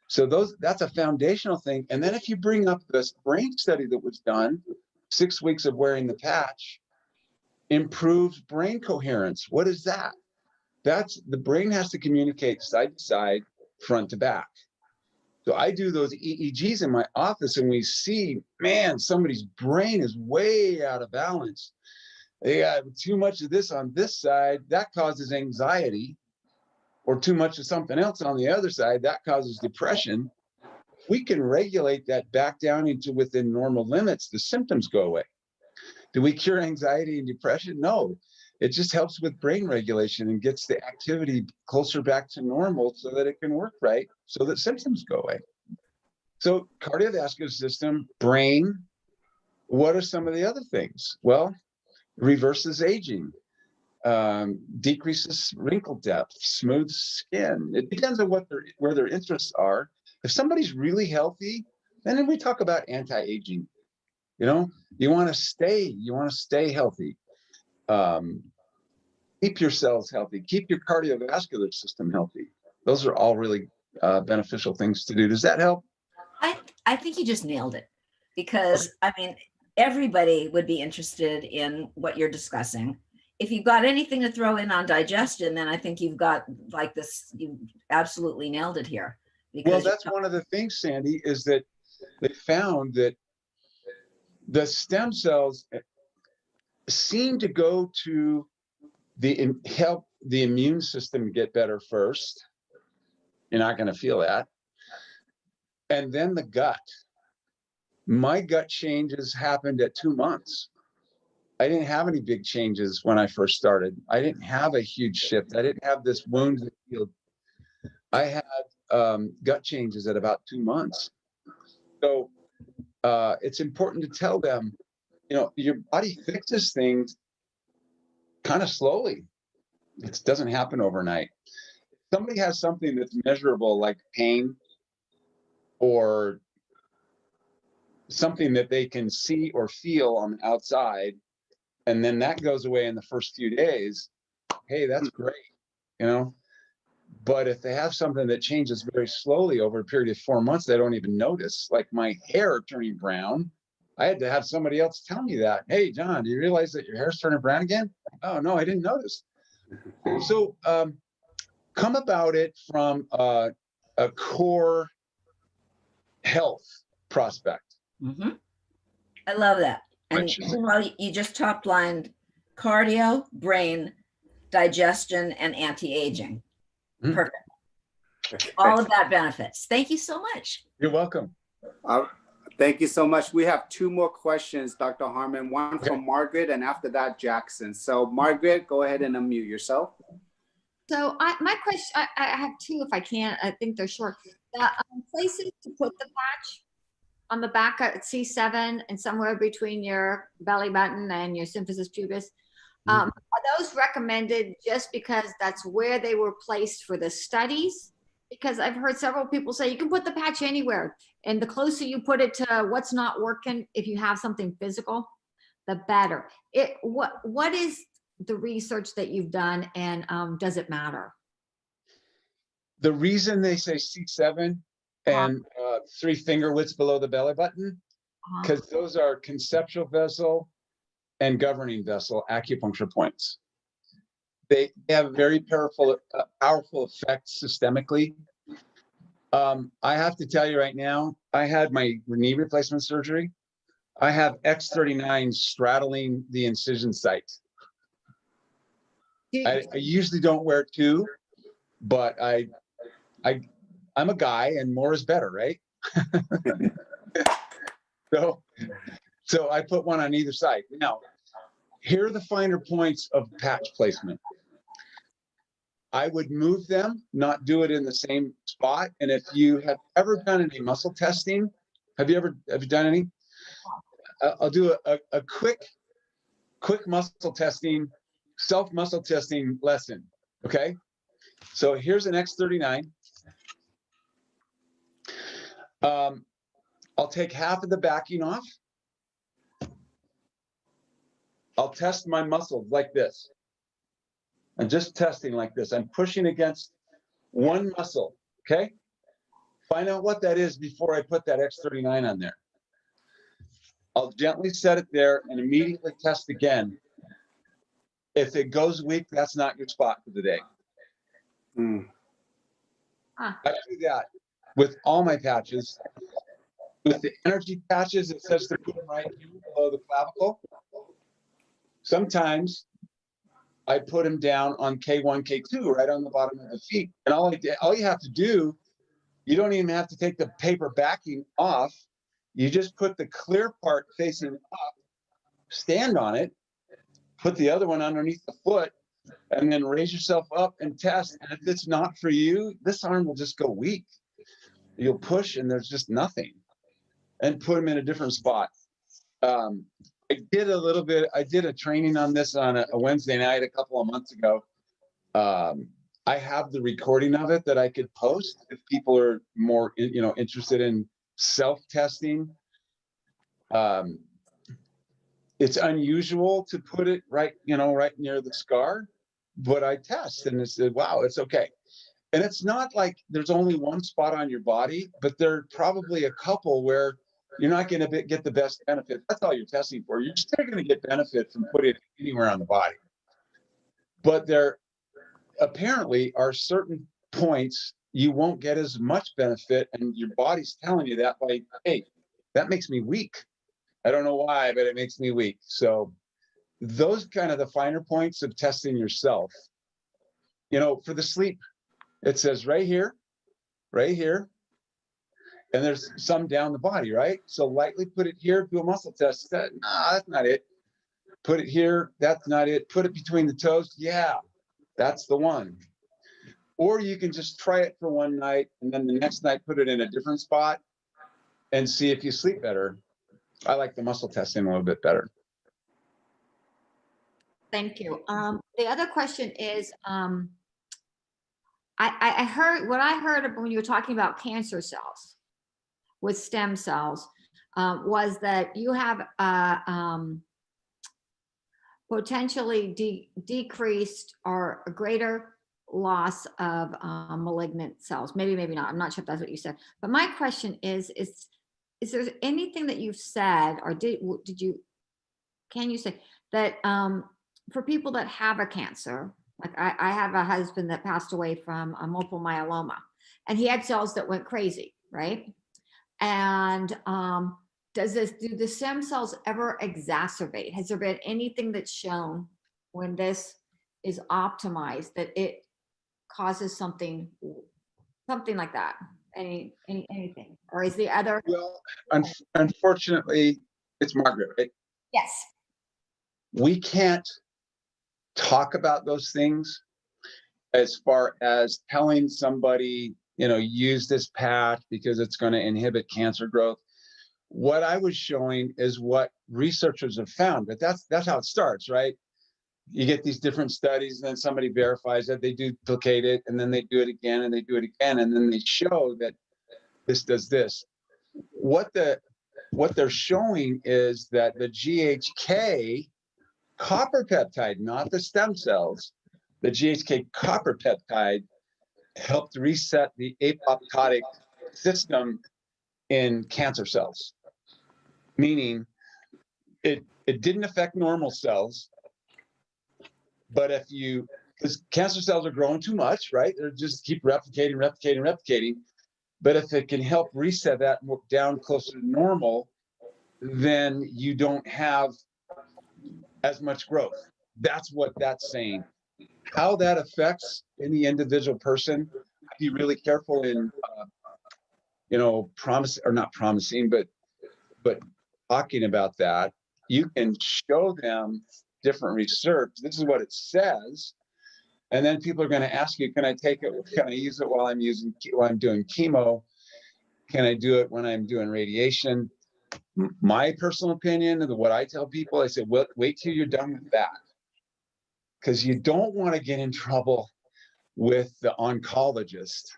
So that's a foundational thing. And then if you bring up this brain study that was done, 6 weeks of wearing the patch, improves brain coherence. What is that? That's the brain has to communicate side to side, front to back. So I do those EEGs in my office and we see, man, somebody's brain is way out of balance. They got too much of this on this side, that causes anxiety, or too much of something else on the other side, that causes depression. If we can regulate that back down into within normal limits, the symptoms go away. Do we cure anxiety and depression? No. It just helps with brain regulation and gets the activity closer back to normal so that it can work right, so that symptoms go away. So cardiovascular system, brain, what are some of the other things? Well, reverses aging, decreases wrinkle depth, smooths skin. It depends on where their interests are. If somebody's really healthy, then we talk about anti-aging. You know, you want to stay healthy. Keep your cells healthy, keep your cardiovascular system healthy. Those are all really beneficial things to do. Does that help? I think you just nailed it, because I mean, everybody would be interested in what you're discussing. If you've got anything to throw in on digestion, then I think you've got like this, you absolutely nailed it here. Well, that's one of the things, Sandy, is that they found that the stem cells seem to go to help the immune system get better first. You're not going to feel that. And then the gut. My gut changes happened at 2 months. I didn't have any big changes when I first started. I didn't have a huge shift. I didn't have this wound that healed. I had gut changes at about 2 months. So it's important to tell them, you know, your body fixes things kind of slowly. It doesn't happen overnight. If somebody has something that's measurable, like pain or something that they can see or feel on the outside, and then that goes away in the first few days, hey, that's great, you know. But if they have something that changes very slowly over a period of 4 months, they don't even notice, like my hair turning brown. I had to have somebody else tell me that. Hey, John, do you realize that your hair's turning brown again? Oh, no, I didn't notice. So come about it from a core health prospect. Mm-hmm. I love that. And well, you just top lined cardio, brain, digestion, and anti-aging. Mm-hmm. Perfect. All of that benefits. Thank you so much. You're welcome. Thank you so much. We have 2 more questions, Dr. Harmon, one from Margaret, and after that, Jackson. So Margaret, go ahead and unmute yourself. So my question, I have 2 if I can. I think they're short. The places to put the patch on the back at C7 and somewhere between your belly button and your symphysis pubis, are those recommended just because that's where they were placed for the studies? Because I've heard several people say you can put the patch anywhere, and the closer you put it to what's not working, if you have something physical, the better. What is the research that you've done, and does it matter? The reason they say C7 and 3 finger widths below the belly button, because those are conceptual vessel and governing vessel acupuncture points. They have very powerful effects systemically. I have to tell you right now, I had my knee replacement surgery. I have X39 straddling the incision site. I usually don't wear 2, but I'm a guy, and more is better, right? So I put one on either side. Now, here are the finer points of patch placement. I would move them, not do it in the same spot. And if you have ever done any muscle testing, have you done any? I'll do a quick muscle testing, self-muscle testing lesson, okay? So here's an X39. I'll take half of the backing off. I'll test my muscles like this. I'm just testing like this. I'm pushing against one muscle, okay? Find out what that is before I put that X39 on there. I'll gently set it there and immediately test again. If it goes weak, that's not your spot for the day. I do that with all my patches. With the energy patches, it says to put them right here below the clavicle. Sometimes I put them down on K1, K2, right on the bottom of the feet. And all you have to do, you don't even have to take the paper backing off. You just put the clear part facing up, stand on it, put the other one underneath the foot, and then raise yourself up and test. And if it's not for you, this arm will just go weak. You'll push and there's just nothing, and put them in a different spot. I did a training on this on a Wednesday night a couple of months ago. I have the recording of it that I could post if people are more, interested in self-testing. It's unusual to put it right near the scar, but I test and it said, wow, it's okay. And it's not like there's only one spot on your body, but there are probably a couple where you're not going to get the best benefit. That's all you're testing for. You're still going to get benefit from putting it anywhere on the body. But there apparently are certain points you won't get as much benefit, and your body's telling you that, like, hey, that makes me weak. I don't know why, but it makes me weak. So those kind of the finer points of testing yourself. For the sleep, it says right here, and there's some down the body, right? So lightly put it here, do a muscle test. That's not it. Put it here, that's not it. Put it between the toes. Yeah, that's the one. Or you can just try it for one night and then the next night put it in a different spot and see if you sleep better. I like the muscle testing a little bit better. Thank you. The other question is, I heard when you were talking about cancer cells with stem cells, was that you have potentially decreased or a greater loss of malignant cells. Maybe not. I'm not sure if that's what you said. But my question is there anything that you've said, or can you say that for people that have a cancer, like I have a husband that passed away from a multiple myeloma, and he had cells that went crazy, right? And do the stem cells ever exacerbate? Has there been anything that's shown when this is optimized that it causes something like that? Anything? Or is the other? Well, unfortunately, it's Margaret, right? Yes. We can't talk about those things as far as telling somebody, use this patch because it's going to inhibit cancer growth. What I was showing is what researchers have found, but that's how it starts, right? You get these different studies and then somebody verifies that, they duplicate it, and then they do it again and they do it again, and then they show that this does this. What they're showing is that the GHK copper peptide, not the stem cells, the GHK copper peptide helped reset the apoptotic system in cancer cells, meaning it didn't affect normal cells. But because cancer cells are growing too much, right? They just keep replicating. But if it can help reset that down closer to normal, then you don't have as much growth. That's what that's saying. How that affects any individual person, I'd be really careful in, not promising, but talking about that. You can show them different research. This is what it says, and then people are going to ask you, can I take it? Can I use it while I'm doing chemo? Can I do it when I'm doing radiation? My personal opinion, and what I tell people, I say, well, wait till you're done with that, because you don't want to get in trouble with the oncologist.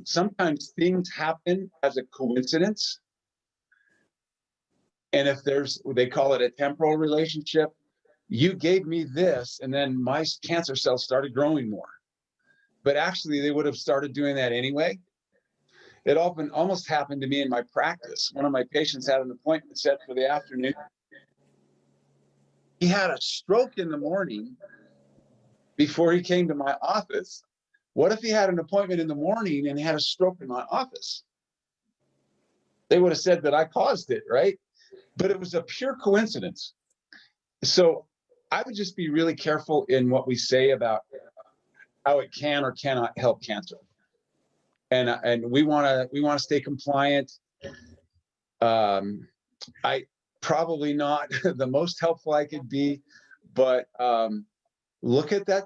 Sometimes things happen as a coincidence. And if they call it a temporal relationship, you gave me this, and then my cancer cells started growing more. But actually, they would have started doing that anyway. It almost happened to me in my practice. One of my patients had an appointment set for the afternoon. He had a stroke in the morning before he came to my office. What if he had an appointment in the morning and he had a stroke in my office? They would have said that I caused it, right? But it was a pure coincidence. So I would just be really careful in what we say about how it can or cannot help cancer. And we want to stay compliant. I probably not the most helpful I could be, but look at that.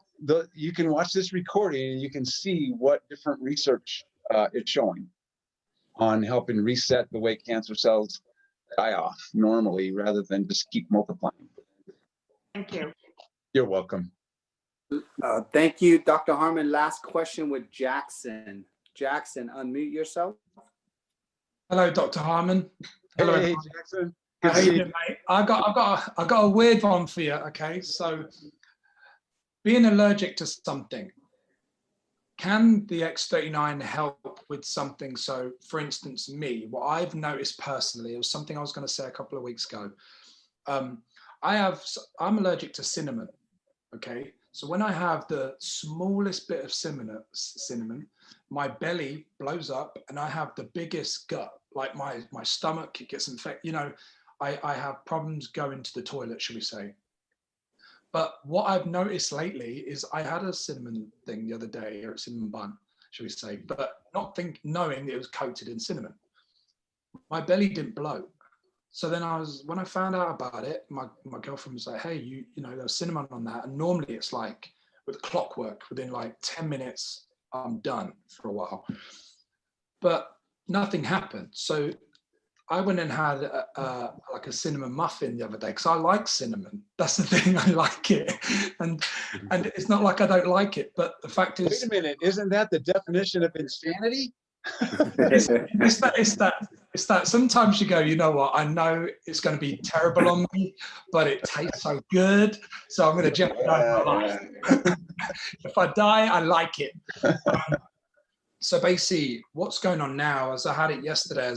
You can watch this recording and you can see what different research it's showing on helping reset the way cancer cells die off normally rather than just keep multiplying. Thank you. You're welcome. Thank you, Dr. Harmon. Last question with Jackson. Jackson, unmute yourself. Hello, Dr. Harmon. Hello, Hey, everyone. Jackson. How you doing, mate? I got a weird one for you. Okay, so being allergic to something, can the X39 help with something? So, for instance, me, what I've noticed personally, it was something I was going to say a couple of weeks ago. I'm allergic to cinnamon. Okay, so when I have the smallest bit of cinnamon, my belly blows up and I have the biggest gut, like my stomach, it gets infected. You know, I have problems going to the toilet, shall we say. But what I've noticed lately is I had a cinnamon thing the other day, or a cinnamon bun, shall we say, but knowing it was coated in cinnamon. My belly didn't blow. So then when I found out about it, my girlfriend was like, hey, you know, there's cinnamon on that. And normally it's like with clockwork, within like 10 minutes, I'm done for a while. But nothing happened. So I went and had like a cinnamon muffin the other day because I like cinnamon. That's the thing, I like it. And it's not like I don't like it, but the fact is— Wait a minute, isn't that the definition of insanity? it's that sometimes you go, you know what, I know it's going to be terrible on me, but it tastes so good, so I'm going to jeopardize my life. If I die, I like it. So basically, what's going on now, as I had it yesterday,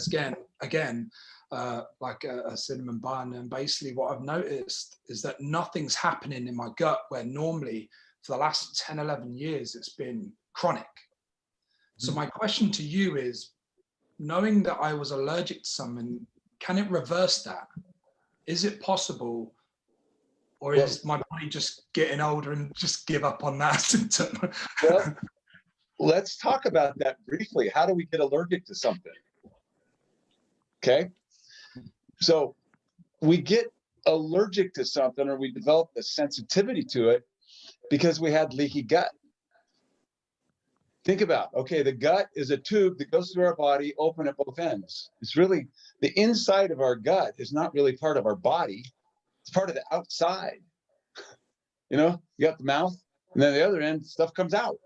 again, like a cinnamon bun, and basically what I've noticed is that nothing's happening in my gut, where normally for the last 10, 11 years, it's been chronic. So my question to you is, knowing that I was allergic to something, can it reverse that? Is it possible? Or is my body just getting older and just give up on that symptom? Well, let's talk about that briefly. How do we get allergic to something? Okay. So we get allergic to something, or we develop a sensitivity to it because we had leaky gut. Think about, okay, the gut is a tube that goes through our body, open at both ends. It's really, the inside of our gut is not really part of our body. It's part of the outside. You know, you got the mouth, and then the other end, stuff comes out.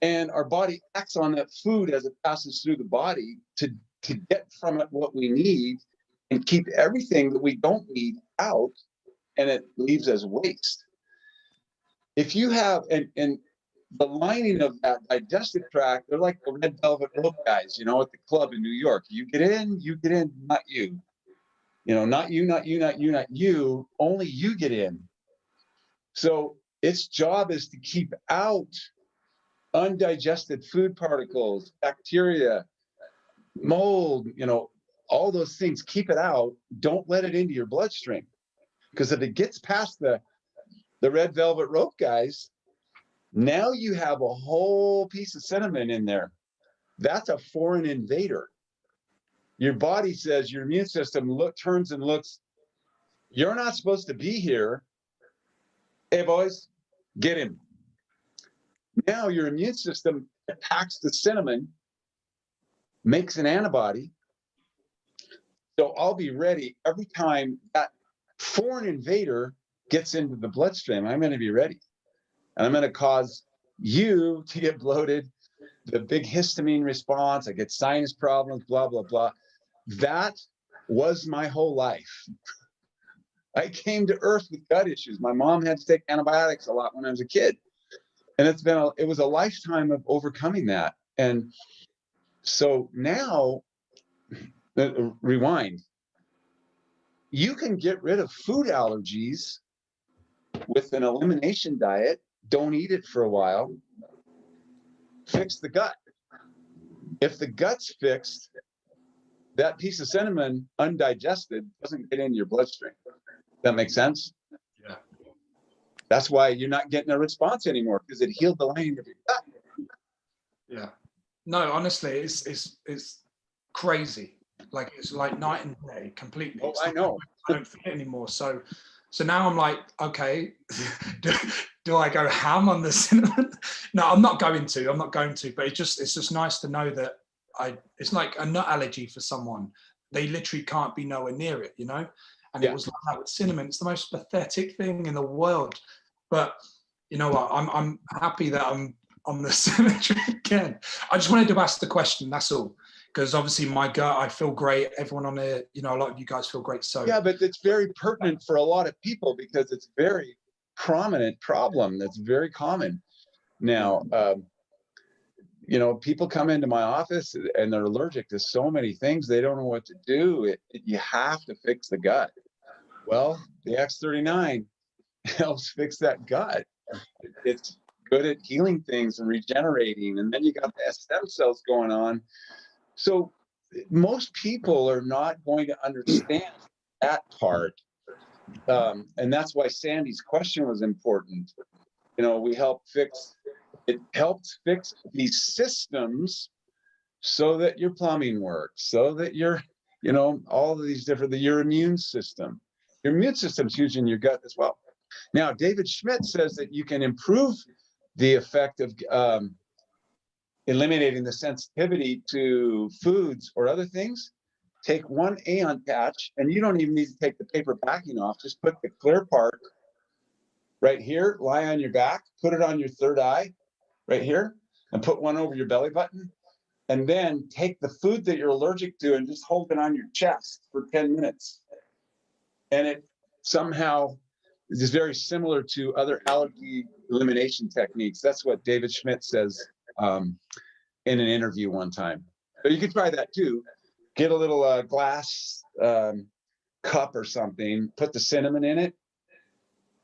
And our body acts on that food as it passes through the body to get from it what we need and keep everything that we don't need out, and it leaves as waste. If you have, and the lining of that digestive tract, they're like the red velvet rope guys, you know, at the club in New York. You get in, not you. You know, not you, not you, not you, not you, only you get in. So its job is to keep out undigested food particles, bacteria, mold, you know, all those things. Keep it out. Don't let it into your bloodstream. Because if it gets past the red velvet rope guys, now you have a whole piece of cinnamon in there. That's a foreign invader. Your body says, your immune system turns and looks, you're not supposed to be here. Hey, boys, get him. Now your immune system attacks the cinnamon, makes an antibody. So I'll be ready every time that foreign invader gets into the bloodstream. I'm going to be ready. And I'm going to cause you to get bloated, the big histamine response, I get sinus problems, blah, blah, blah. That was my whole life. I came to earth with gut issues. My mom had to take antibiotics a lot when I was a kid. And it was a lifetime of overcoming that. And so now, rewind, you can get rid of food allergies with an elimination diet. Don't eat it for a while. Fix the gut. If the gut's fixed, that piece of cinnamon, undigested, doesn't get into your bloodstream. That makes sense? Yeah. That's why you're not getting a response anymore, because it healed the lining of your gut. Yeah. No, honestly, it's crazy. Like it's like night and day, completely. Oh, I know. I don't feel it anymore. So now I'm like, okay, do I go ham on the cinnamon? No, I'm not going to. But it's just nice to know that it's like a nut allergy for someone. They literally can't be nowhere near it, you know. And it was like that with cinnamon. It's the most pathetic thing in the world. But you know what? I'm happy that I'm on the cemetery again. I just wanted to ask the question. That's all. Because obviously my gut, I feel great. Everyone on there, you know, a lot of you guys feel great. So yeah, but it's very pertinent for a lot of people because it's a very prominent problem that's very common now. You know, people come into my office and they're allergic to so many things. They don't know what to do. You have to fix the gut. Well, the X39 helps fix that gut. It's good at healing things and regenerating. And then you got the stem cells going on. So most people are not going to understand that part. And that's why Sandy's question was important. You know, it helps fix these systems so that your plumbing works, so that your, you know, all of these your immune system's using your gut as well. Now, David Schmidt says that you can improve the effect of eliminating the sensitivity to foods or other things. Take one Aeon patch, and you don't even need to take the paper backing off. Just put the clear part right here, lie on your back, put it on your third eye right here, and put one over your belly button. And then take the food that you're allergic to and just hold it on your chest for 10 minutes. And it somehow is very similar to other allergy elimination techniques. That's what David Schmidt says in an interview one time. So you could try that too. Get a little glass cup or something, put the cinnamon in it,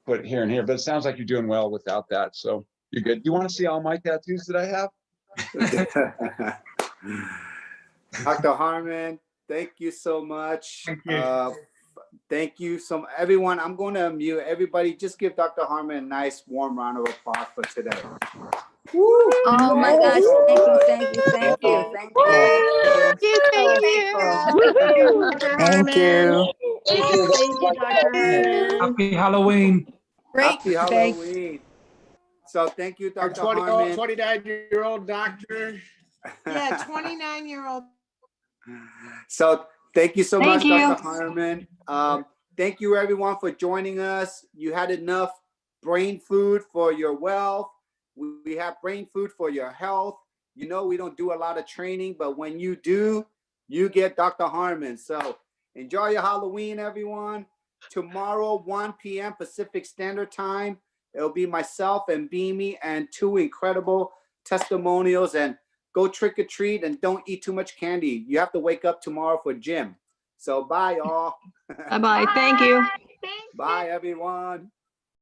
put it here and here. But it sounds like you're doing well without that. So you're good. You want to see all my tattoos that I have? Dr. Harmon, thank you so much. Thank you. Thank you so everyone. I'm going to unmute everybody. Just give Dr. Harmon a nice warm round of applause for today. Woo! Oh my gosh, thank you. Thank you. Thank you. Thank you, Dr. Harmon. Happy Halloween. Happy Halloween. So thank you, Dr. Harmon. 29-year-old doctor. Yeah, 29-year-old. So thank you so much, you. Dr. Harmon. Thank you, everyone, for joining us. You had enough brain food for your wealth. We have brain food for your health. You know, we don't do a lot of training, but when you do, you get Dr. Harmon. So enjoy your Halloween, everyone. Tomorrow, 1 p.m. Pacific Standard Time, it'll be myself and Beamy and 2 incredible testimonials. And go trick or treat and don't eat too much candy. You have to wake up tomorrow for gym. So bye, y'all. Bye-bye. Thank you. Bye, everyone.